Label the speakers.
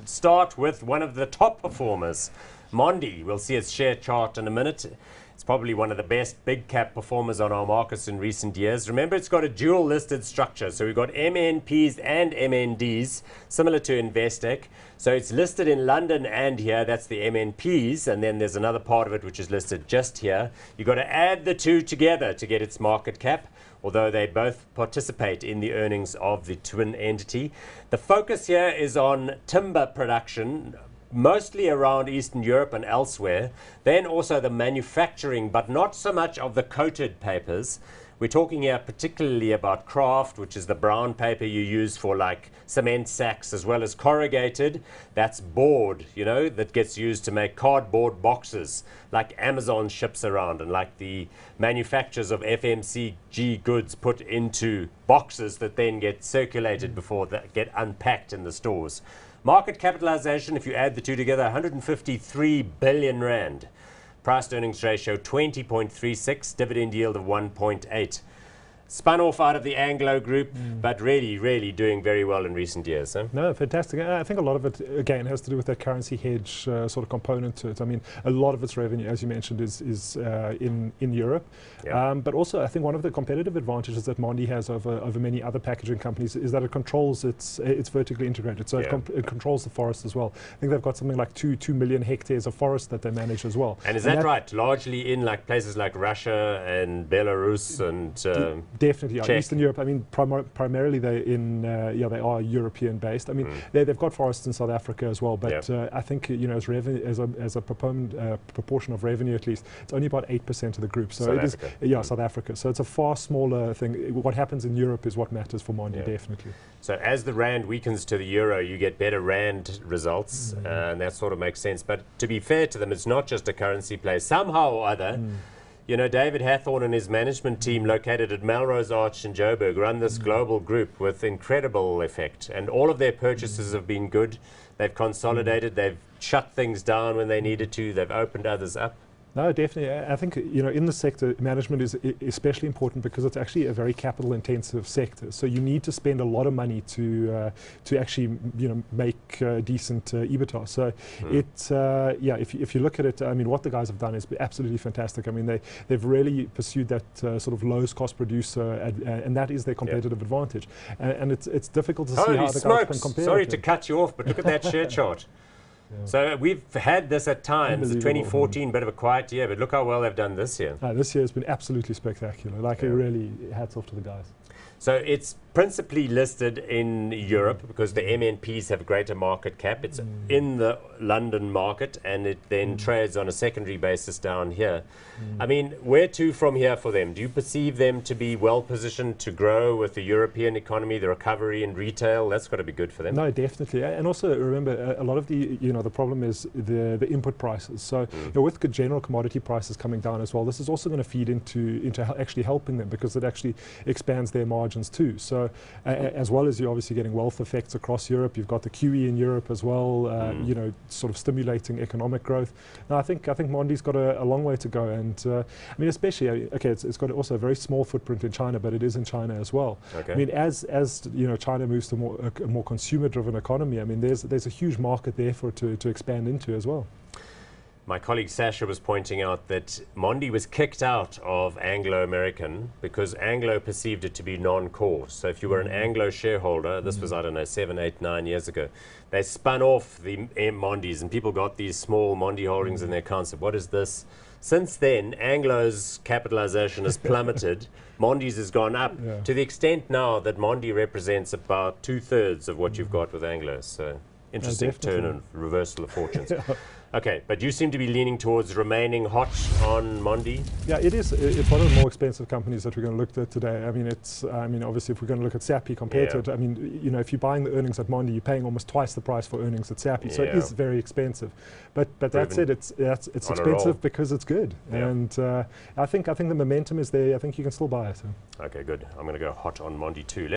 Speaker 1: start with one of the top performers, Mondi. We'll see its share chart in a minute. It's probably one of the best big cap performers on our markets in recent years. Remember, it's got a dual listed structure. So we've got MNPs and MNDs, similar to Vestact. So it's listed in London and here, that's the MNPs. And then there's another part of it which is listed just here. You've got to add the two together to get its market cap, although they both participate in the earnings of the twin entity. The focus here is on timber production, mostly around Eastern Europe and elsewhere, then also the manufacturing, but not so much of the coated papers. We're talking here particularly about kraft, which is the brown paper you use for like cement sacks, as well as corrugated. That's board, you know, that gets used to make cardboard boxes, like Amazon ships around, and like the manufacturers of FMCG goods put into boxes that then get circulated before they get unpacked in the stores. Market capitalization, if you add the two together, 153 billion rand. Price to earnings ratio 20.36, dividend yield of 1.8. Spun off out of the Anglo group, but really doing very well in recent years. Huh?
Speaker 2: No, fantastic. I think a lot of it, again, has to do with that currency hedge sort of component to it. I mean, a lot of its revenue, as you mentioned, is in Europe. Yeah. But also, I think one of the competitive advantages that Mondi has over many other packaging companies is that it controls it's vertically integrated. So it controls the forest as well. I think they've got something like 2 million hectares of forest that they manage as well.
Speaker 1: And is that right? Largely in like places like Russia and Belarus and
Speaker 2: definitely, Eastern Europe. I mean, primarily they are European based. I mean, they've got forests in South Africa as well. But I think as a proportion of revenue, at least, it's only about 8% of the group. So South Africa. So it's a far smaller thing. What happens in Europe is what matters for Mondi, definitely.
Speaker 1: So as the rand weakens to the euro, you get better rand results, and that sort of makes sense. But to be fair to them, it's not just a currency play. Somehow or other. You know, David Hathorn and his management team located at Melrose Arch in Joburg run this global group with incredible effect. And all of their purchases have been good. They've consolidated. They've shut things down when they needed to. They've opened others up.
Speaker 2: No, definitely. I think, you know, in the sector, management is especially important because it's actually a very capital-intensive sector. So you need to spend a lot of money to actually, you know, make decent EBITDA. So if you look at it, I mean, what the guys have done is absolutely fantastic. I mean, they've really pursued that sort of lowest cost producer, and that is their competitive advantage. And it's difficult to see how the guys can compare.
Speaker 1: Sorry to cut you off, but look at that share chart. So we've had this at times, 2014, bit of a quiet year, but look how well they've done this year.
Speaker 2: This year has been absolutely spectacular. Like, really, hats off to the guys.
Speaker 1: So it's principally listed in Europe because the MNPs have greater market cap. It's in the London market, and it then trades on a secondary basis down here. I mean, where to from here for them? Do you perceive them to be well positioned to grow with the European economy, the recovery in retail? That's got to be good for them.
Speaker 2: No, definitely. And also remember, a lot of the problem is the input prices. So with the general commodity prices coming down as well, this is also going to feed into actually helping them because it actually expands their margins too. So as well as you're obviously getting wealth effects across Europe, you've got the QE in Europe as well, you know, sort of stimulating economic growth. Now, I think Mondi's got a long way to go. And I mean, especially, it's got also a very small footprint in China, but it is in China as well. I mean, as you know, China moves to a more consumer-driven economy, I mean, there's a huge market there for it to expand into as well.
Speaker 1: My colleague Sasha was pointing out that Mondi was kicked out of Anglo-American because Anglo perceived it to be non-core. So if you were an Anglo shareholder, this was, I don't know, 7, 8, 9 years ago, they spun off the Mondis and people got these small Mondi holdings in their accounts. What is this? Since then, Anglo's capitalization has plummeted. Mondi's has gone up to the extent now that Mondi represents about 2/3 of what you've got with Anglo. So interesting turn and reversal of fortunes. Okay, but you seem to be leaning towards remaining hot on Mondi.
Speaker 2: Yeah, it is. It's one of the more expensive companies that we're going to look at today. I mean, obviously, if we're going to look at Sappi compared to it, I mean, you know, if you're buying the earnings at Mondi, you're paying almost twice the price for earnings at Sappi. So it is very expensive. But that's it. It's expensive because it's good. And I think the momentum is there. I think you can still buy it.
Speaker 1: Okay, good. I'm going to go hot on Mondi too.